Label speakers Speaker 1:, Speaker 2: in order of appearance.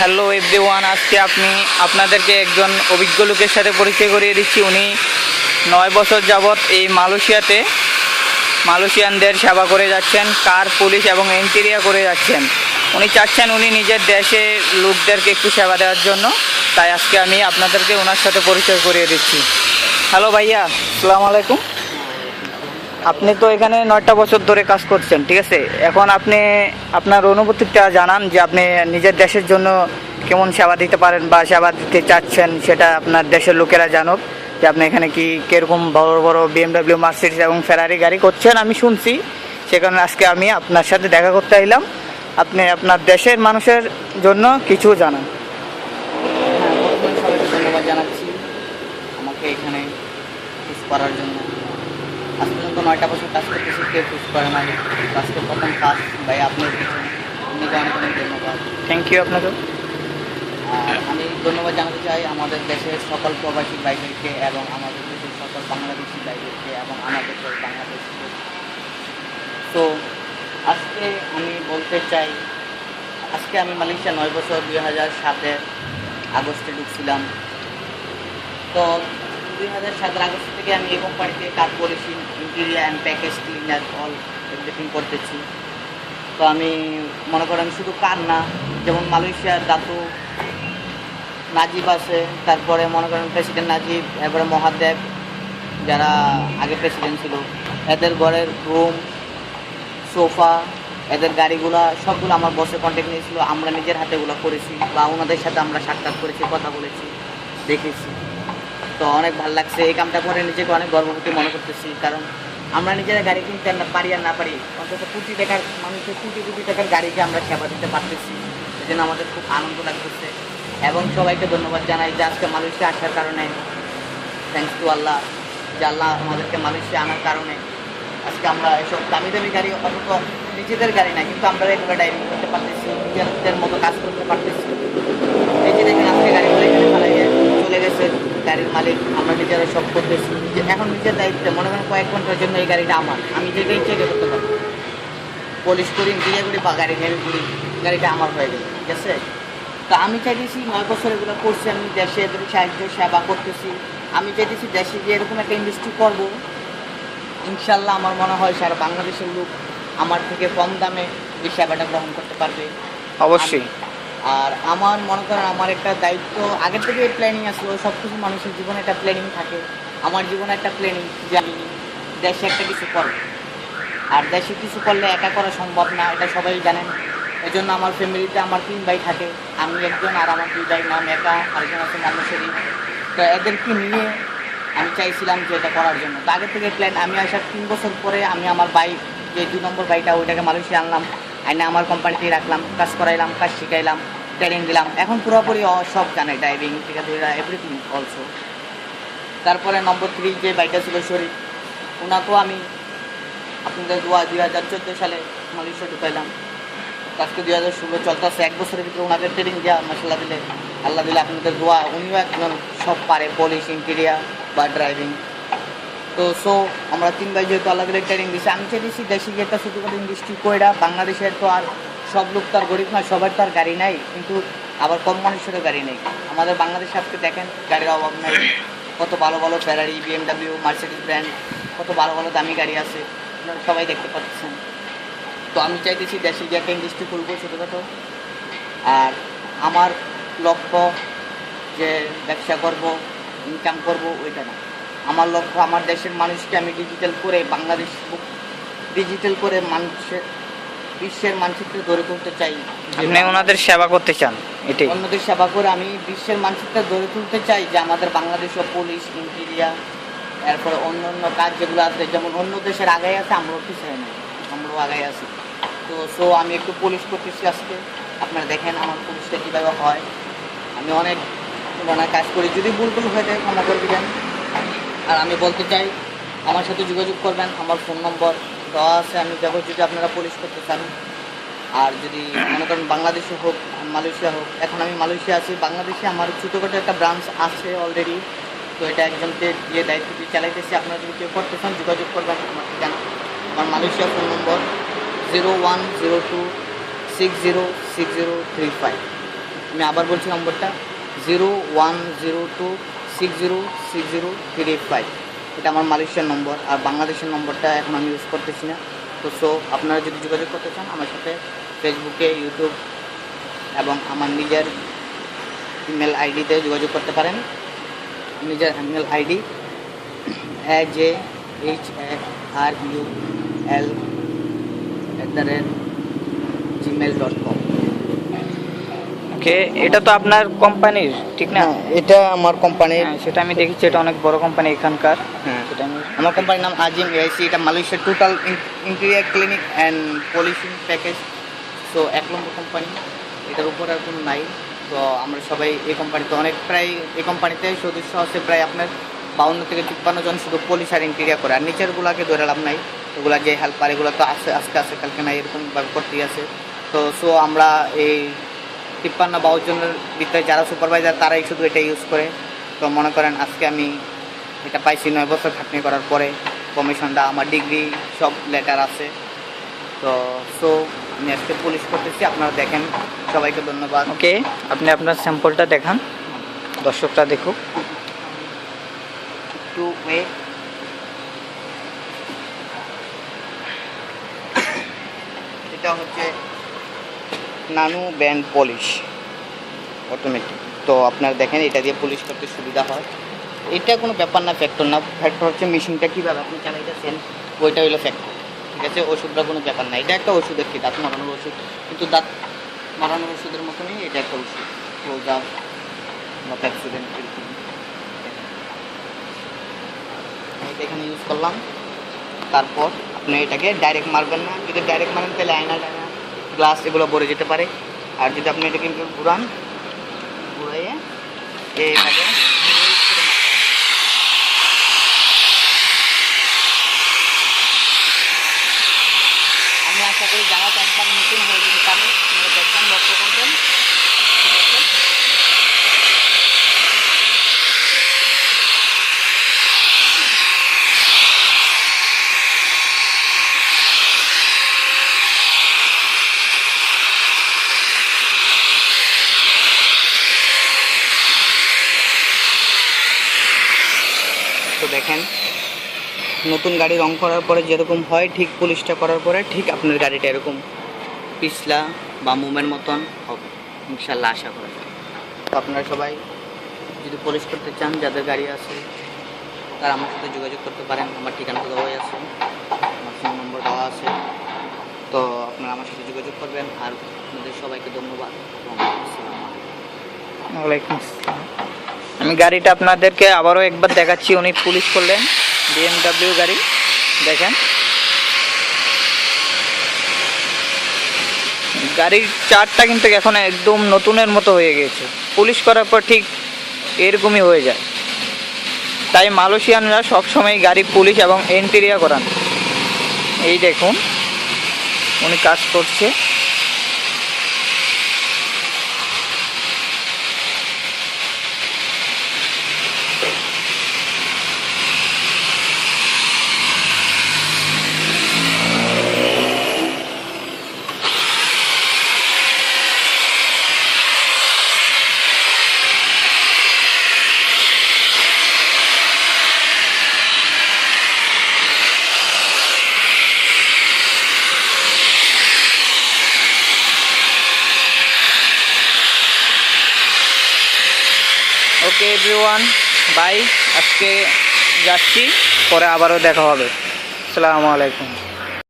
Speaker 1: Hello everyone, আজকে আপনাদেরকে একজন অভিজ্ঞ লোকের সাথে পরিচয় করিয়ে দিচ্ছি। উনি 9 বছর যাবৎ এই মালয়েশিয়ানদের সেবা করে যাচ্ছেন, কার পুলিশ এবং ইন্টেরিয়া করে যাচ্ছেন। উনি চাচ্ছেন উনি নিজের দেশে লোকদেরকে একটু সেবা দেওয়ার জন্য, তাই আজকে আমি আপনাদেরকে ওনার সাথে পরিচয় করিয়ে দিচ্ছি। হ্যালো ভাইয়া, আসসালামু আলাইকুম। আপনি তো এখানে 9টা বছর ধরে কাজ করছেন, ঠিক আছে? এখন আপনি আপনার অনুভূতিটা জানান যে আপনি নিজের দেশের জন্য কেমন সেবা দিতে পারেন বা সেবা দিতে চাচ্ছেন, সেটা আপনার দেশের লোকেরা জানুক যে আপনি এখানে কীরকম বড় বড় BMW, মার্সিডিজ এবং ফেরারি গাড়ি করছেন। আমি শুনছি, সে কারণে আজকে আমি আপনার সাথে দেখা করতে এলাম। আপনি আপনার দেশের মানুষের জন্য কিছু জানান।
Speaker 2: সবাইকে ধন্যবাদ জানাচ্ছি আমাকে এখানে চুজ করার জন্য। আজ পর্যন্ত 9টা বছর কাজ করতেছি, কেউ চুজ করে না। আজকে প্রথম কাজ ভাই আপনার পিছনে, আপনাকে অনেক অনেক ধন্যবাদ।
Speaker 1: থ্যাংক ইউ আপনাকে।
Speaker 2: আর আমি ধন্যবাদ জানাতে চাই আমাদের দেশের সকল প্রবাসী ভাইদেরকে এবং আমাদের দেশের সকল বাংলাদেশি ভাইদেরকে এবং আমাদের দেশ বাংলাদেশকে। তো আজকে আমি বলতে চাই, আজকে আমি মালয়েশিয়া 9 বছর 2007 আগস্টে ঢুকছিলাম। তো 2007 আগস্ট থেকে আমি এই কোম্পানিতে কাজ করেছি, interior and package cleaner all everything করতেছি। তো আমি মনে করেন শুধু কার না, যেমন মালয়েশিয়ার দাতু নাজিব আছে, তারপরে মনে করেন প্রেসিডেন্ট নাজিব, এরপরে মহাদেব যারা আগে প্রেসিডেন্ট ছিল, এদের ঘরের রুম, সোফা, এদের গাড়িগুলা সবগুলো আমার বসে কন্ট্যাক্ট নিয়েছিল। আমরা নিজের হাতে এগুলো করেছি বা ওনাদের সাথে আমরা সাক্ষাৎ করেছি, কথা বলেছি, দেখেছি। তো অনেক ভালো লাগছে এই কামটা করে, নিজেকে অনেক গর্ববতী মনে করতেছি। কারণ আমরা নিজেরা গাড়ি কিনতে পারি আর না পারি, অন্তত কোটি টাকার মানুষের কোটি কোটি টাকার গাড়িকে আমরা সেবা দিতে পারতেছি। এই জন্য আমাদের খুব আনন্দ লাগতেছে। এবং সবাইকে ধন্যবাদ জানাই যে আজকে মালয়েশিয়া আসার কারণে, থ্যাংকস টু আল্লাহ, যে আল্লাহ আমাদেরকে মালয়েশিয়া আনার কারণে আজকে আমরা এসব দামি দামি গাড়ি, অন্তত নিজেদের গাড়ি না, কিন্তু আমরা এগুলো ড্রাইভিং করতে পারতেছি, নিজেদের মতো কাজ করতে পারতেছি। এই যে দেখেন আজকে গাড়িগুলো এখানে ফেলাইয়ে চলে গেছে গাড়ির মালিক, আমরা নিজেরা সব করতেছি। যে এখন নিজের দায়িত্বে মনে করেন কয়েক ঘন্টার জন্য এই গাড়িটা আমার, আমি যেটাই চেক করতে পারবো, পলিশ করি, ইন্টেরিয়ার করি বা গাড়ি হেভি করি, গাড়িটা আমার হয়ে গেল, ঠিক আছে? তো আমি চাইতেছি 9 বছর এগুলো করছি, আমি দেশে এদের সাহায্য সেবা করতেছি। আমি চাইতেছি দেশে যে এরকম একটা ইন্ডাস্ট্রি করবো, ইনশাল্লাহ আমার মনে হয় সারা বাংলাদেশের লোক আমার থেকে কম দামে এই সেবাটা গ্রহণ করতে পারবে
Speaker 1: অবশ্যই।
Speaker 2: আর আমার মনে করেন আমার একটা দায়িত্ব আগের থেকে প্ল্যানিং আসলো, সব কিছু মানুষের জীবনে একটা প্ল্যানিং থাকে। আমার জীবনে একটা প্ল্যানিং যে আমি দেশে একটা কিছু করব, আর দেশে কিছু করলে একা করা সম্ভব না, এটা সবাই জানেন। এই জন্য আমার ফ্যামিলিতে আমার 3 ভাই থাকে, আমি একজন আর আমার 2 ভাই, নাম একা, আরেকজন আছে মানুষেরই। তো এদেরকে নিয়ে আমি চাইছিলাম যে এটা করার জন্য। তো আগে থেকে প্ল্যান, আমি আসার 3 বছর পরে আমি আমার বাইক, যে 2 নম্বর বাইকটা, ওইটাকে মালয়েশিয়া আনলাম, আইনে আমার কোম্পানিতেই রাখলাম, কাজ করাইলাম, কাজ শিখাইলাম, ট্রেনিং দিলাম। এখন পুরোপুরি সব জানে, ড্রাইভিং থেকে ধরে এভরিথিং অলসো। তারপরে নম্বর 3 যে বাইকটা ছিল শরীর, ওনাকেও আমি আপনাদের দোয়া 2014 সালে মালয়েশিয়া ঢুকাইলাম। আজকে 2016 চলতেছে, 1 বছরের ভিতরে ওনাদের ট্রেনিং দেওয়া মাসাল্লাহ দিলে, আল্লাহ দিলে আপনাদের দোয়া, উনিও একদম সব পারে, পলিশ, ইন্টেরিয়ার বা ড্রাইভিং। তো আমরা 3 ভাই যেহেতু আল্লাহ দিলে ট্রেনিং দিচ্ছি, আমি চাইছি দেশে গিয়ে একটা ছোটোখাটো ইন্ডাস্ট্রি কইরা, বাংলাদেশের তো আর সব লোক তো আর গরিব নয়, সবার তো আর গাড়ি নাই, কিন্তু আবার কম মানুষেরও গাড়ি নেই। আমাদের বাংলাদেশে আজকে দেখেন গাড়ির অভাব নাই, কত ভালো ভালো ফেরারি, BMW, মার্সিডিজ ব্র্যান্ড, কত ভালো ভালো দামি গাড়ি আছে, আপনারা সবাই দেখতে পাচ্ছেন। তো আমি চাইতেছি দেশে গিয়ে একটা ইন্ডাস্ট্রি খুলবো ছোটোখাটো। আর আমার লক্ষ্য যে ব্যবসা করব, ইনকাম করব, ওইটা না। আমার লক্ষ্য আমার দেশের মানুষকে আমি ডিজিটাল করে, বাংলাদেশ ডিজিটাল করে মানুষের বিশ্বের মানচিত্রে গড়ে তুলতে চাই।
Speaker 1: আপনি ওনাদের সেবা করতে চান, এটাই?
Speaker 2: অন্যদের সেবা করে আমি বিশ্বের মানচিত্রে গড়ে তুলতে চাই, যে আমাদের বাংলাদেশও পুলিশ, ইন্টেরিয়ার, এরপরে অন্য অন্য কাজ যেগুলো আছে, যেমন অন্য দেশের আগায় আছে, আমরাও পিছিয়ে নেই, আমরাও আগায় আছি। তো আমি একটু পুলিশ করতেছি আজকে, আপনারা দেখেন আমার পুলিশটা কীভাবে হয়। আমি অনেক পুরানা কাজ করি, যদি ভুল হয়ে যায় ক্ষমা করে দিবেন। আর আমি বলতে চাই আমার সাথে যোগাযোগ করবেন, আমার ফোন নম্বর দেওয়া আছে, আমি যাবো যদি আপনারা পুলিশ করতে চান। আর যদি মনে করেন বাংলাদেশে হোক, মালয়েশিয়া হোক, এখন আমি মালয়েশিয়া আছি, বাংলাদেশে আমার ছোটোখাটো একটা ব্রাঞ্চ আছে অলরেডি। তো এটা একজনকে দিয়ে দায়িত্ব দিয়ে চালাইতেছি, আপনারা যদি কেউ করতে চান যোগাযোগ করবেন আমার ঠিকানা। আমার মালয়েশিয়া ফোন নম্বর 0102606035। আমি আবার বলছি নম্বরটা 0102606035। এটা আমার মালয়েশিয়ার নম্বর, আর বাংলাদেশের নম্বরটা এখন আমি ইউজ করতেছি না। তো আপনারা যদি যোগাযোগ করতে চান আমার সাথে ফেসবুকে, ইউটিউব এবং আমার নিজের ইমেল আইডিতে যোগাযোগ করতে পারেন। নিজের ইমেল আইডি AJHRUL@gmail.com।
Speaker 1: ওকে, এটা তো আপনার কোম্পানির, ঠিক না?
Speaker 2: হ্যাঁ, এটা আমার কোম্পানির।
Speaker 1: হ্যাঁ, সেটা আমি দেখেছি, এটা অনেক বড় কোম্পানি এখানকার।
Speaker 2: হ্যাঁ,
Speaker 1: সেটা আমি
Speaker 2: আমার কোম্পানির নাম আজিম এআইসি। এটা মালয়েশিয়ার total interior clinic and polishing package. So 1 number company, এটার উপর আর কোনো নাই। তো আমরা সবাই এই কোম্পানিতে প্রায় এই কোম্পানিতে সদস্য আছে প্রায় আপনার 52 থেকে 53 জন, শুধু পলিশ আর ইন্টেরিয়ার করে। আর নিচেরগুলোকে ধরে লাভ নাই, ওগুলা যে হেল্পার এগুলো তো আজকে আছে কালকে নাই, এরকমভাবে করতেই আছে। তো আমরা এই 53-52 জনের ভিতরে যারা সুপারভাইজার তারাই শুধু এটা ইউজ করে। তো মনে করেন আজকে আমি এটা পাইছি 9 বছর খাটনি করার পরে, কমিশনটা আমার ডিগ্রি সব লেটার আছে। তো আমি আজকে পুলিশ করতেছি, আপনারা দেখেন। সবাইকে ধন্যবাদ।
Speaker 1: ওকে, আপনি আপনার স্যাম্পলটা দেখান, দর্শকরা দেখুক।
Speaker 2: একটু ওয়েট। এটা হচ্ছে নানু ব্যান্ড পলিশ অটোমেটিক। তো আপনারা দেখেন, এটা দিয়ে পলিশ করতে সুবিধা হয়। এটা কোনো ব্যাপার না, ফ্যাক্টর না। ফ্যাক্টর হচ্ছে মেশিনটা কীভাবে আপনি চালাইতেছেন, ওইটা হলো ফ্যাক্টর। ঠিক আছে, ওষুধটা কোনো ব্যাপার না। এটা একটা ওষুধের কি, দাঁত মারানোর ওষুধ, কিন্তু দাঁত মারানোর ওষুধের মতনই এটা একটা ওষুধ। ক্লোজাপ বা প্যাপসোডেন্ট এরকম। এটা এখানে ইউজ করলাম। তারপর আপনি এটাকে ডাইরেক্ট মারবেন না। যদি ডাইরেক্ট মারেন তাহলে আয়না গ্লাস এগুলো ভরে যেতে পারে। আর যদি আপনি এটাকে ঘুরাইয়ে এইভাবে আমি আশা করি যারা একবার নতুন হয়ে যেতে পারে দেখবেন, লক্ষ্য করবেন। ঠিক আছে, তো দেখেন নতুন গাড়ি রং করার পরে যেরকম হয়, ঠিক পুলিশটা করার পরে ঠিক আপনার গাড়িটা এরকম পিছলা বা মোমের মতন হবে ইনশাল্লাহ, আশা করা যায়। তো আপনারা সবাই যদি পুলিশ করতে চান, যাদের গাড়ি আছে তারা আমার সাথে যোগাযোগ করতে পারেন। আমার ঠিকানা তো দেওয়াই আছে, আমার ফোন নম্বর দেওয়া আছে। তো আপনারা আমার সাথে যোগাযোগ করবেন। আর আপনাদের সবাইকে ধন্যবাদ।
Speaker 1: ওয়ালাইকুম আসসালাম। আমি গাড়িটা আপনাদেরকে আবারও একবার দেখাচ্ছি। উনি পুলিশ করলেন, BMW গাড়ি, দেখেন। গাড়ির চারটা কিন্তু এখন একদম নতুনের মতো হয়ে গেছে। পুলিশ করার পর ঠিক এরকমই হয়ে যায়। তাই মালয়েশিয়ানরা সবসময় গাড়ি পুলিশ এবং ইন্টেরিয়র করান। এই দেখুন উনি কাজ করছে। Okay everyone, bye. আজকে যাচ্ছি, পরে আবারও দেখা হবে। আসসালামু আলাইকুম।